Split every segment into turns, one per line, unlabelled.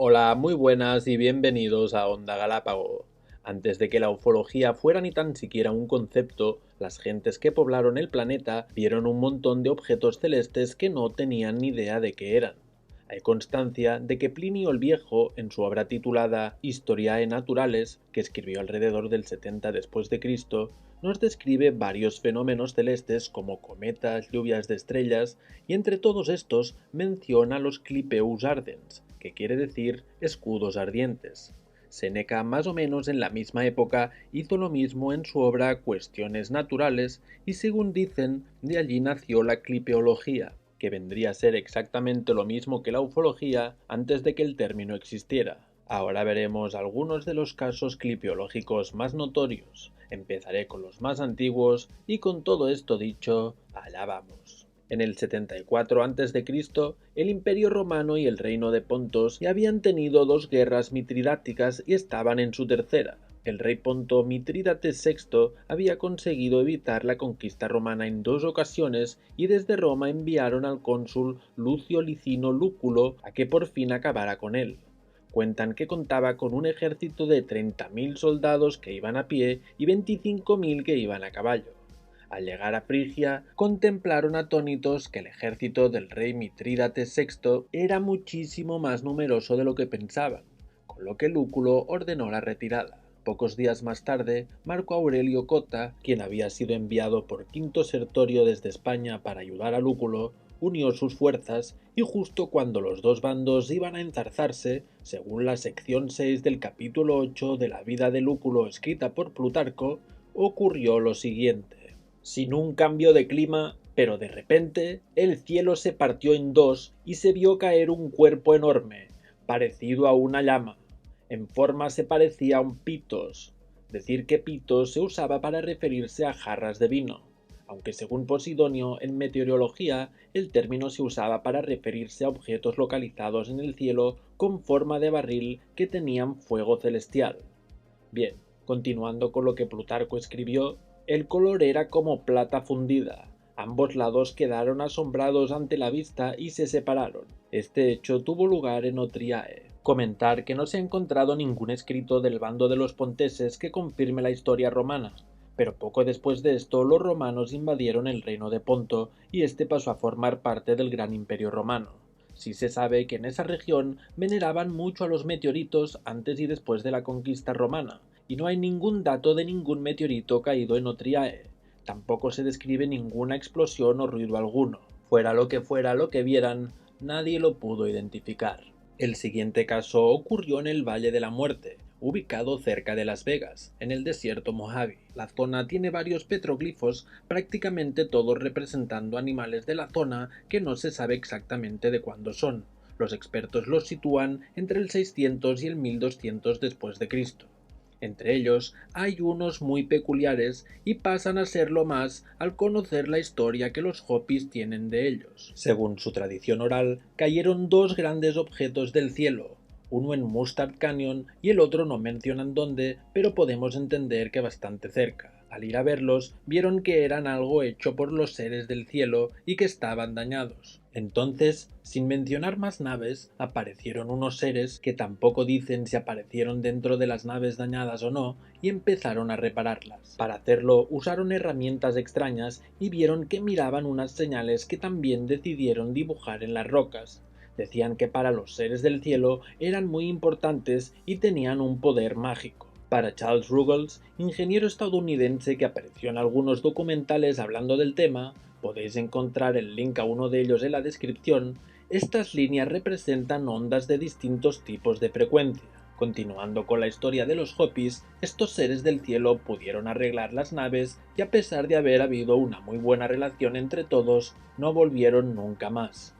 Hola, muy buenas y bienvenidos a Onda Galápago. Antes de que la ufología fuera ni tan siquiera un concepto, las gentes que poblaron el planeta vieron un montón de objetos celestes que no tenían ni idea de qué eran. Hay constancia de que Plinio el Viejo, en su obra titulada Historiae Naturales, que escribió alrededor del 70 después de Cristo, nos describe varios fenómenos celestes como cometas, lluvias de estrellas, y entre todos estos menciona los Clipeus ardens, que quiere decir escudos ardientes. Séneca, más o menos en la misma época, hizo lo mismo en su obra Cuestiones Naturales, y según dicen, de allí nació la clipeología, que vendría a ser exactamente lo mismo que la ufología antes de que el término existiera. Ahora veremos algunos de los casos clipeológicos más notorios. Empezaré con los más antiguos y con todo esto dicho, allá vamos. En el 74 a.C., el Imperio Romano y el Reino de Pontos ya habían tenido dos guerras mitridáticas y estaban en su tercera. El rey ponto Mitrídates VI había conseguido evitar la conquista romana en dos ocasiones y desde Roma enviaron al cónsul Lucio Licino Lúculo a que por fin acabara con él. Cuentan que contaba con un ejército de 30.000 soldados que iban a pie y 25.000 que iban a caballo. Al llegar a Frigia, contemplaron atónitos que el ejército del rey Mitrídates VI era muchísimo más numeroso de lo que pensaban, con lo que Lúculo ordenó la retirada. Pocos días más tarde, Marco Aurelio Cota, quien había sido enviado por Quinto Sertorio desde España para ayudar a Lúculo, unió sus fuerzas y justo cuando los dos bandos iban a enzarzarse, según la sección 6 del capítulo 8 de la vida de Lúculo escrita por Plutarco, ocurrió lo siguiente. Sin un cambio de clima, pero de repente, el cielo se partió en dos y se vio caer un cuerpo enorme, parecido a una llama. En forma se parecía a un pitos. Decir que pitos se usaba para referirse a jarras de vino, aunque según Posidonio en meteorología el término se usaba para referirse a objetos localizados en el cielo con forma de barril que tenían fuego celestial. Bien, continuando con lo que Plutarco escribió, el color era como plata fundida. Ambos lados quedaron asombrados ante la vista y se separaron. Este hecho tuvo lugar en Otriae. Comentar que no se ha encontrado ningún escrito del bando de los ponteses que confirme la historia romana, pero poco después de esto los romanos invadieron el reino de Ponto y este pasó a formar parte del gran imperio romano. Sí se sabe que en esa región veneraban mucho a los meteoritos antes y después de la conquista romana, y no hay ningún dato de ningún meteorito caído en Otriae. Tampoco se describe ninguna explosión o ruido alguno. Fuera lo que vieran, nadie lo pudo identificar. El siguiente caso ocurrió en el Valle de la Muerte, ubicado cerca de Las Vegas, en el desierto Mojave. La zona tiene varios petroglifos, prácticamente todos representando animales de la zona que no se sabe exactamente de cuándo son. Los expertos los sitúan entre el 600 y el 1200 después de Cristo. Entre ellos hay unos muy peculiares y pasan a serlo más al conocer la historia que los Hopis tienen de ellos. Según su tradición oral, cayeron dos grandes objetos del cielo, uno en Mustard Canyon y el otro no mencionan dónde, pero podemos entender que bastante cerca. Al ir a verlos, vieron que eran algo hecho por los seres del cielo y que estaban dañados. Entonces, sin mencionar más naves, aparecieron unos seres que tampoco dicen si aparecieron dentro de las naves dañadas o no, y empezaron a repararlas. Para hacerlo, usaron herramientas extrañas y vieron que miraban unas señales que también decidieron dibujar en las rocas. Decían que para los seres del cielo eran muy importantes y tenían un poder mágico. Para Charles Ruggles, ingeniero estadounidense que apareció en algunos documentales hablando del tema, podéis encontrar el link a uno de ellos en la descripción, estas líneas representan ondas de distintos tipos de frecuencia. Continuando con la historia de los Hopis, estos seres del cielo pudieron arreglar las naves y a pesar de haber habido una muy buena relación entre todos, no volvieron nunca más.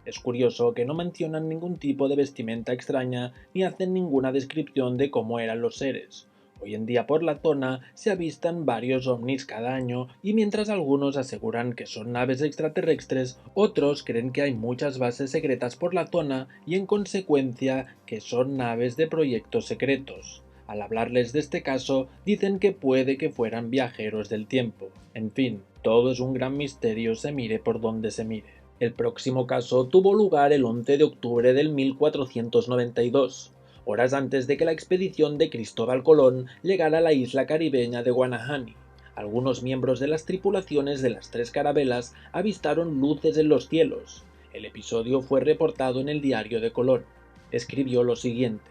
Es curioso que no mencionan ningún tipo de vestimenta extraña ni hacen ninguna descripción de cómo eran los seres. Hoy en día por la zona se avistan varios ovnis cada año y mientras algunos aseguran que son naves extraterrestres, otros creen que hay muchas bases secretas por la zona y en consecuencia que son naves de proyectos secretos. Al hablarles de este caso, dicen que puede que fueran viajeros del tiempo. En fin, todo es un gran misterio se mire por donde se mire. El próximo caso tuvo lugar el 11 de octubre del 1492, horas antes de que la expedición de Cristóbal Colón llegara a la isla caribeña de Guanahani. Algunos miembros de las tripulaciones de las 3 carabelas avistaron luces en los cielos. El episodio fue reportado en el diario de Colón. Escribió lo siguiente: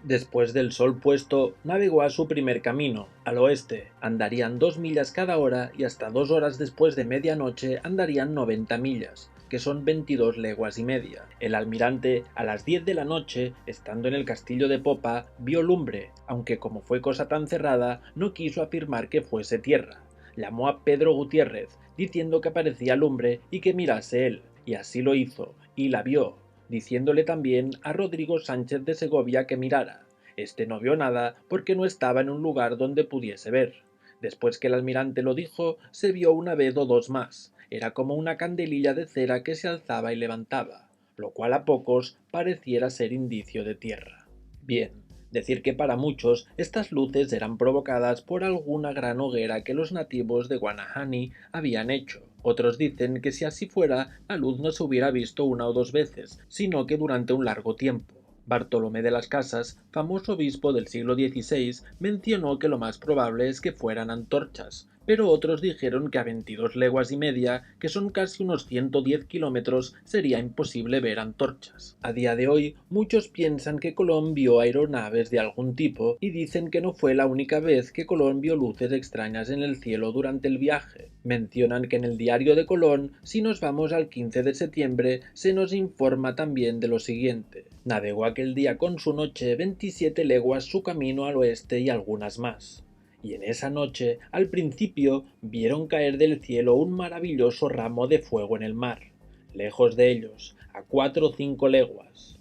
después del sol puesto, navegó a su primer camino, al oeste. Andarían 2 millas cada hora y hasta 2 horas después de medianoche andarían 90 millas, que son 22 leguas y media. El almirante, a las 10 de la noche, estando en el castillo de popa, vio lumbre, aunque como fue cosa tan cerrada, no quiso afirmar que fuese tierra. Llamó a Pedro Gutiérrez, diciendo que parecía lumbre y que mirase él, y así lo hizo, y la vio, diciéndole también a Rodrigo Sánchez de Segovia que mirara. Este no vio nada porque no estaba en un lugar donde pudiese ver. Después que el almirante lo dijo, se vio una vez o dos más. Era como una candelilla de cera que se alzaba y levantaba, lo cual a pocos pareciera ser indicio de tierra. Bien, decir que para muchos estas luces eran provocadas por alguna gran hoguera que los nativos de Guanahani habían hecho. Otros dicen que si así fuera, la luz no se hubiera visto una o dos veces, sino que durante un largo tiempo. Bartolomé de las Casas, famoso obispo del siglo XVI, mencionó que lo más probable es que fueran antorchas, pero otros dijeron que a 22 leguas y media, que son casi unos 110 kilómetros, sería imposible ver antorchas. A día de hoy, muchos piensan que Colón vio aeronaves de algún tipo y dicen que no fue la única vez que Colón vio luces extrañas en el cielo durante el viaje. Mencionan que en el diario de Colón, si nos vamos al 15 de septiembre, se nos informa también de lo siguiente: navegó aquel día con su noche 27 leguas su camino al oeste y algunas más. Y en esa noche, al principio, vieron caer del cielo un maravilloso ramo de fuego en el mar, lejos de ellos, a 4 o 5 leguas.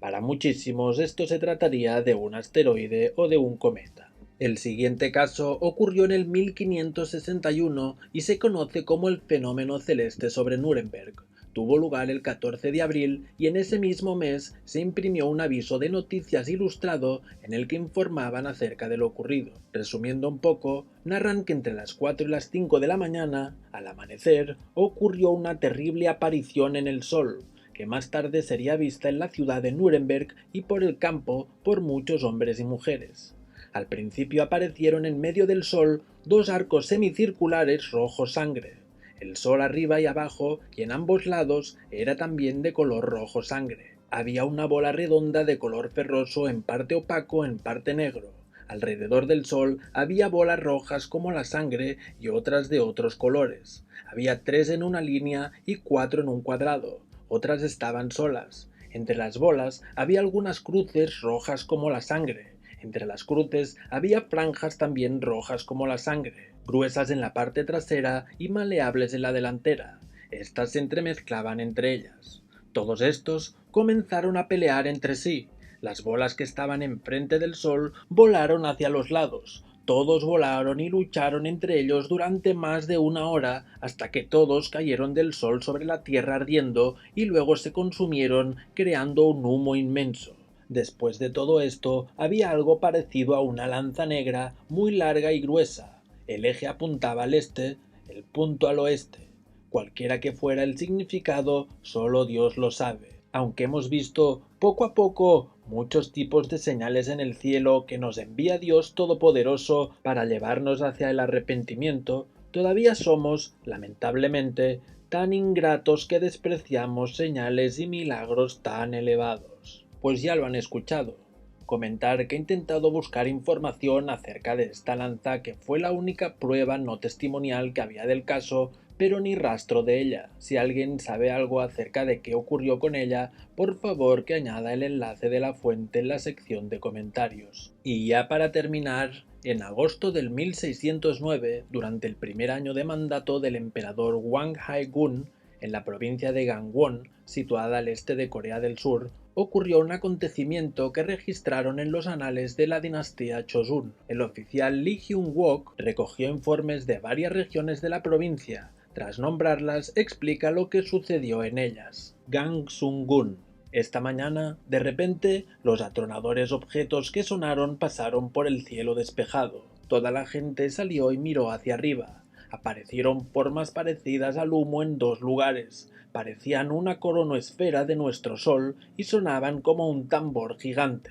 Para muchísimos esto se trataría de un asteroide o de un cometa. El siguiente caso ocurrió en el 1561 y se conoce como el fenómeno celeste sobre Nuremberg. Tuvo lugar el 14 de abril y en ese mismo mes se imprimió un aviso de noticias ilustrado en el que informaban acerca de lo ocurrido. Resumiendo un poco, narran que entre las 4 y las 5 de la mañana, al amanecer, ocurrió una terrible aparición en el sol, que más tarde sería vista en la ciudad de Nuremberg y por el campo por muchos hombres y mujeres. Al principio aparecieron en medio del sol 2 arcos semicirculares rojo sangre. El sol arriba y abajo, y en ambos lados, era también de color rojo sangre. Había una bola redonda de color ferroso, en parte opaco, en parte negro. Alrededor del sol había bolas rojas como la sangre y otras de otros colores. Había 3 en una línea y 4 en un cuadrado. Otras estaban solas. Entre las bolas había algunas cruces rojas como la sangre. Entre las cruces había franjas también rojas como la sangre, gruesas en la parte trasera y maleables en la delantera. Estas se entremezclaban entre ellas. Todos estos comenzaron a pelear entre sí. Las bolas que estaban enfrente del sol volaron hacia los lados. Todos volaron y lucharon entre ellos durante más de una hora, hasta que todos cayeron del sol sobre la tierra ardiendo y luego se consumieron, creando un humo inmenso. Después de todo esto, había algo parecido a una lanza negra muy larga y gruesa. El eje apuntaba al este, el punto al oeste. Cualquiera que fuera el significado, solo Dios lo sabe. Aunque hemos visto poco a poco muchos tipos de señales en el cielo que nos envía Dios Todopoderoso para llevarnos hacia el arrepentimiento, todavía somos, lamentablemente, tan ingratos que despreciamos señales y milagros tan elevados. Pues ya lo han escuchado. Comentar que he intentado buscar información acerca de esta lanza, que fue la única prueba no testimonial que había del caso, pero ni rastro de ella. Si alguien sabe algo acerca de qué ocurrió con ella, por favor que añada el enlace de la fuente en la sección de comentarios. Y ya para terminar, en agosto del 1609, durante el primer año de mandato del emperador Wang Hai-gun, en la provincia de Gangwon, situada al este de Corea del Sur, ocurrió un acontecimiento que registraron en los anales de la dinastía Chosun. El oficial Lee Hyun-wook recogió informes de varias regiones de la provincia. Tras nombrarlas, explica lo que sucedió en ellas. Gangsun-gun. Esta mañana, de repente, los atronadores objetos que sonaron pasaron por el cielo despejado. Toda la gente salió y miró hacia arriba. Aparecieron formas parecidas al humo en 2 lugares. parecían una coronosfera de nuestro sol y sonaban como un tambor gigante.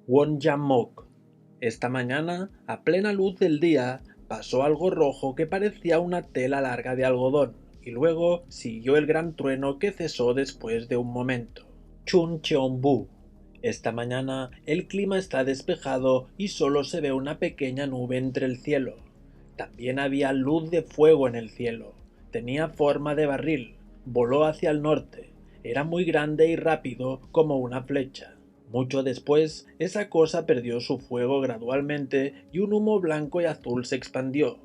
Wonjamok. Esta mañana, a plena luz del día, pasó algo rojo que parecía una tela larga de algodón, y luego siguió el gran trueno que cesó después de un momento. Chuncheonbu. Esta mañana el clima está despejado y solo se ve una pequeña nube entre el cielo. También había luz de fuego en el cielo. Tenía forma de barril. Voló hacia el norte. Era muy grande y rápido como una flecha. Mucho después, esa cosa perdió su fuego gradualmente y un humo blanco y azul se expandió.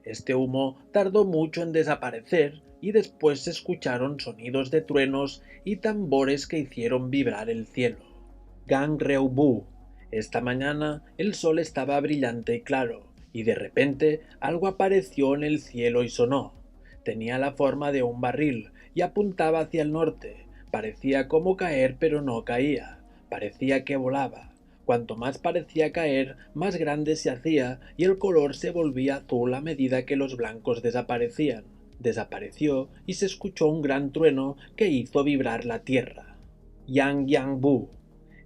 Este humo tardó mucho en desaparecer y después se escucharon sonidos de truenos y tambores que hicieron vibrar el cielo. Gangreubu. Esta mañana el sol estaba brillante y claro, y de repente algo apareció en el cielo y sonó. Tenía la forma de un barril y apuntaba hacia el norte. Parecía como caer, pero no caía. Parecía que volaba. Cuanto más parecía caer, más grande se hacía y el color se volvía azul a medida que los blancos desaparecían. Desapareció y se escuchó un gran trueno que hizo vibrar la tierra. Yangyangbu.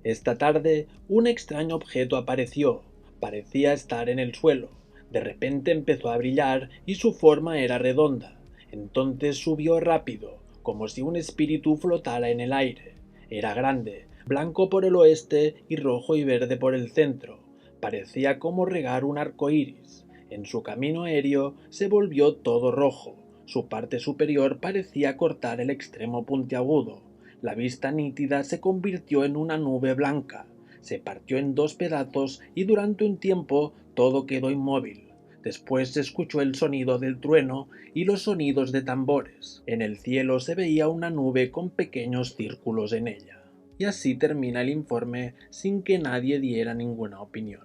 Esta tarde un extraño objeto apareció. Parecía estar en el suelo. De repente empezó a brillar y su forma era redonda. Entonces subió rápido, como si un espíritu flotara en el aire. Era grande, blanco por el oeste y rojo y verde por el centro. Parecía como regar un arco iris. En su camino aéreo se volvió todo rojo. Su parte superior parecía cortar el extremo puntiagudo. La vista nítida se convirtió en una nube blanca. Se partió en dos pedazos y durante un tiempo todo quedó inmóvil. Después se escuchó el sonido del trueno y los sonidos de tambores. En el cielo se veía una nube con pequeños círculos en ella. Y así termina el informe sin que nadie diera ninguna opinión.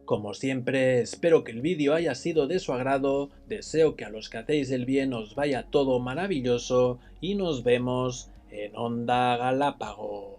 Como siempre, espero que el vídeo haya sido de su agrado, deseo que a los que hacéis el bien os vaya todo maravilloso y nos vemos en Onda Galápagos.